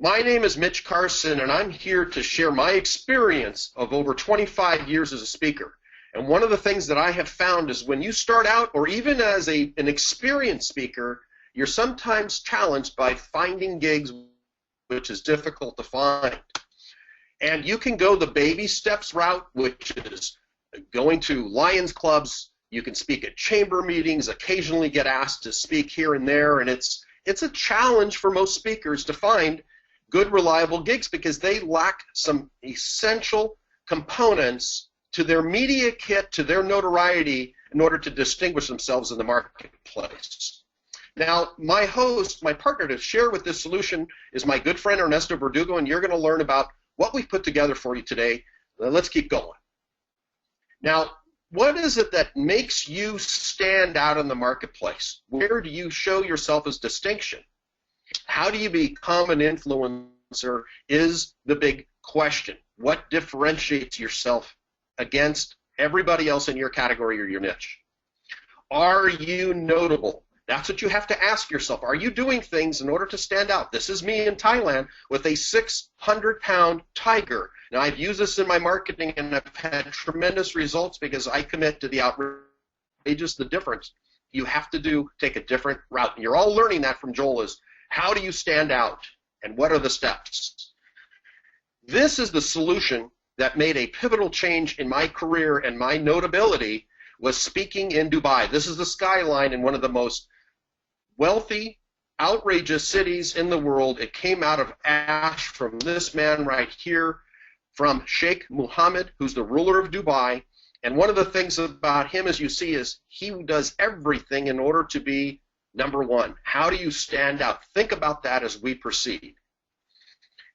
My name is Mitch Carson, and I'm here to share my experience of over 25 years as a speaker. And one of the things that I have found is when you start out, or even as an experienced speaker, you're sometimes challenged by finding gigs, which is difficult to find. And you can go the baby steps route, which is going to Lions clubs. You can speak at chamber meetings, occasionally get asked to speak here and there, and it's a challenge for most speakers to find good, reliable gigs because they lack some essential components to their media kit, to their notoriety, in order to distinguish themselves in the marketplace. Now, my host, my partner to share with this solution is my good friend Ernesto Verdugo, and you're going to learn about what we've put together for you today. Let's keep going. Now, what is it that makes you stand out in the marketplace? Where do you show yourself as distinction? How do you become an influencer is the big question. What differentiates yourself against everybody else in your category or your niche? Are you notable? That's what you have to ask yourself. Are you doing things in order to stand out? This is me in Thailand with a 600-pound tiger. Now, I've used this in my marketing, and I've had tremendous results because I commit to the outrageous, the difference. You have to take a different route. And you're all learning that from Joel is, how do you stand out, and what are the steps? This is the solution that made a pivotal change in my career and my notability was speaking in Dubai. This is the skyline in one of the most wealthy, outrageous cities in the world. It came out of ash from this man right here, from Sheikh Mohammed, who's the ruler of Dubai. And one of the things about him, as you see, is he does everything in order to be number one. How do you stand out? Think about that as we proceed.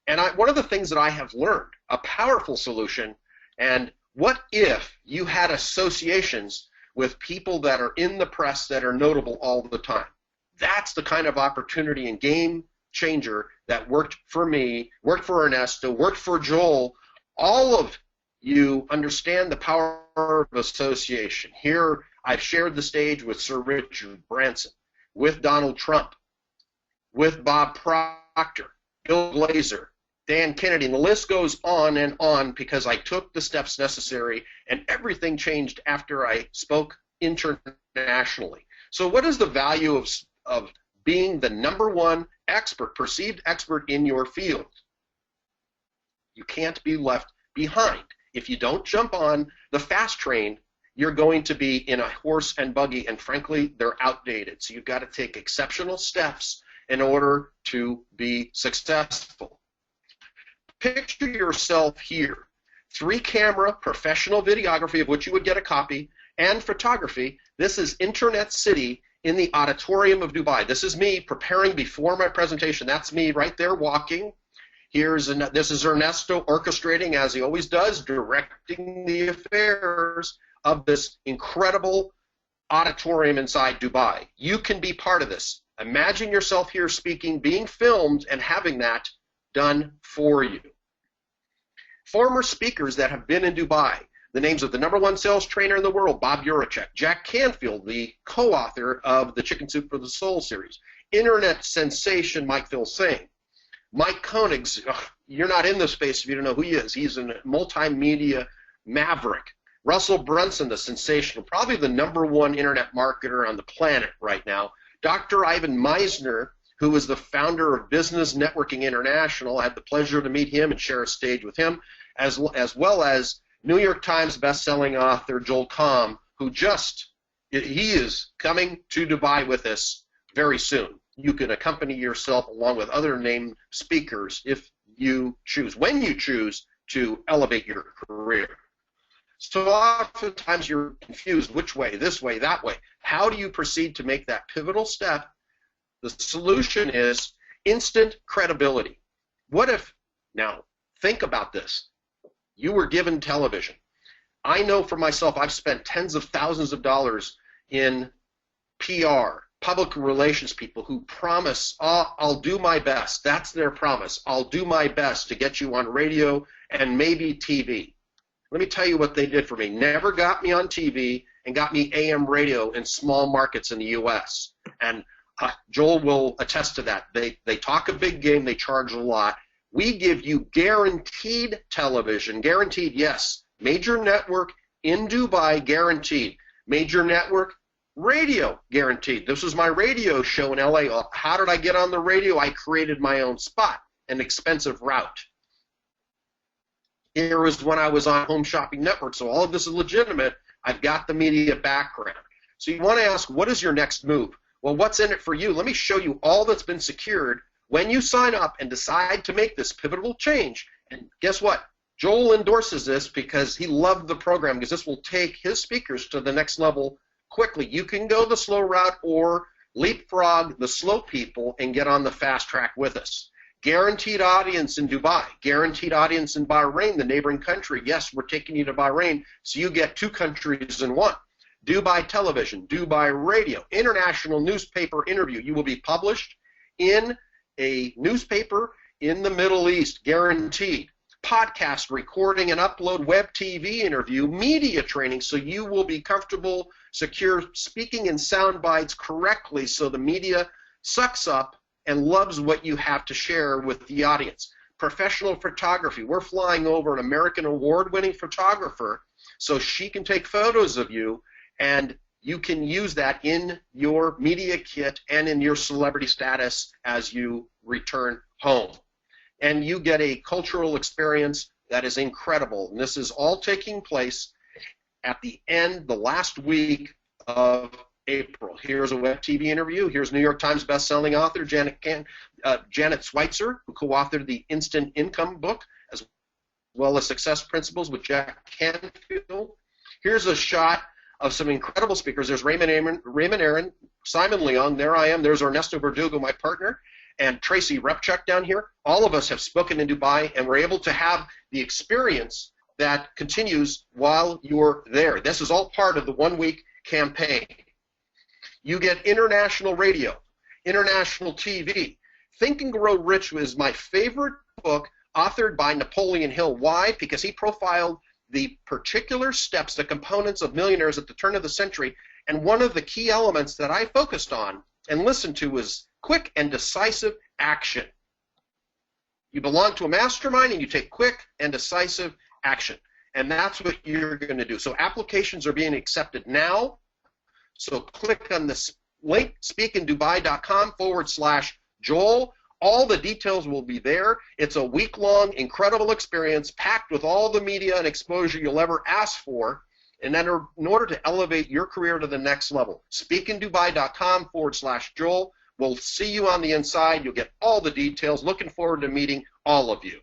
And one of the things that I have learned, a powerful solution, and what if you had associations with people that are in the press that are notable all the time? That's the kind of opportunity and game changer that worked for me, worked for Ernesto, worked for Joel. All of you understand the power of association. Here I've shared the stage with Sir Richard Branson, with Donald Trump, with Bob Proctor, Bill Glazer, Dan Kennedy, and the list goes on and on because I took the steps necessary, and everything changed after I spoke internationally. So what is the value of being the number one expert, perceived expert in your field? You can't be left behind. If you don't jump on the fast train, you're going to be in a horse and buggy, and frankly, they're outdated. So you've got to take exceptional steps in order to be successful. Picture yourself here. 3-camera professional videography, of which you would get a copy, and photography. This is Internet City in the auditorium of Dubai. This is me preparing before my presentation. That's me right there walking. This is Ernesto orchestrating, as he always does, directing the affairs of this incredible auditorium inside Dubai. You can be part of this. Imagine yourself here speaking, being filmed, and having that done for you. Former speakers that have been in Dubai, the names of the #1 sales trainer in the world, Bob Urachek, Jack Canfield, the co-author of the Chicken Soup for the Soul series, internet sensation Mike Filsaime, Mike Koenig. You're not in this space if you don't know who he is. He's a multimedia maverick. Russell Brunson, the sensational, probably the #1 internet marketer on the planet right now. Dr. Ivan Meisner, who is the founder of Business Networking International. I had the pleasure to meet him and share a stage with him, as well as New York Times bestselling author Joel Comm, who he is coming to Dubai with us very soon. You can accompany yourself along with other named speakers if you choose, when you choose to elevate your career. So oftentimes you're confused which way, this way, that way. How do you proceed to make that pivotal step? The solution is instant credibility. What if, now think about this, you were given television. I know for myself I've spent tens of thousands of dollars in PR, public relations people who promise, I'll do my best. That's their promise. I'll do my best to get you on radio and maybe TV. Let me tell you what they did for me. Never got me on TV and got me AM radio in small markets in the U.S. And Joel will attest to that. They talk a big game. They charge a lot. We give you guaranteed television. Guaranteed, yes. Major network in Dubai, guaranteed. Major network radio, guaranteed. This was my radio show in LA. How did I get on the radio? I created my own spot, an expensive route. Here was when I was on Home Shopping Network, so all of this is legitimate. I've got the media background. So you want to ask, what is your next move? Well, what's in it for you? Let me show you all that's been secured when you sign up and decide to make this pivotal change. And guess what? Joel endorses this because he loved the program, because this will take his speakers to the next level quickly. You can go the slow route or leapfrog the slow people and get on the fast track with us. Guaranteed audience in Dubai, guaranteed audience in Bahrain, the neighboring country. Yes, we're taking you to Bahrain, so you get 2 countries in one. Dubai television, Dubai radio, international newspaper interview. You will be published in a newspaper in the Middle East, guaranteed. Podcast recording and upload, web TV interview, media training, so you will be comfortable, secure, speaking in sound bites correctly so the media sucks up and loves what you have to share with the audience. Professional photography. We're flying over an American award-winning photographer so she can take photos of you, and you can use that in your media kit and in your celebrity status as you return home. And you get a cultural experience that is incredible. And this is all taking place at the last week of April. Here's a web TV interview. Here's New York Times bestselling author Janet Schweitzer, who co-authored the Instant Income book, as well as Success Principles with Jack Canfield. Here's a shot of some incredible speakers. There's Raymond Aaron, Simon Leong, there I am. There's Ernesto Verdugo, my partner, and Tracy Repchuk down here. All of us have spoken in Dubai, and we're able to have the experience that continues while you're there. This is all part of the one-week campaign. You get international radio, international TV. Think and Grow Rich is my favorite book, authored by Napoleon Hill. Why? Because he profiled the particular steps, the components of millionaires at the turn of the century, and one of the key elements that I focused on and listened to was quick and decisive action. You belong to a mastermind and you take quick and decisive action, and that's what you're going to do. So applications are being accepted now, so click on this link, speakindubai.com/Joel. All the details will be there. It's a week-long, incredible experience packed with all the media and exposure you'll ever ask for, and then in order to elevate your career to the next level. speakindubai.com/Joel. We'll see you on the inside. You'll get all the details. Looking forward to meeting all of you.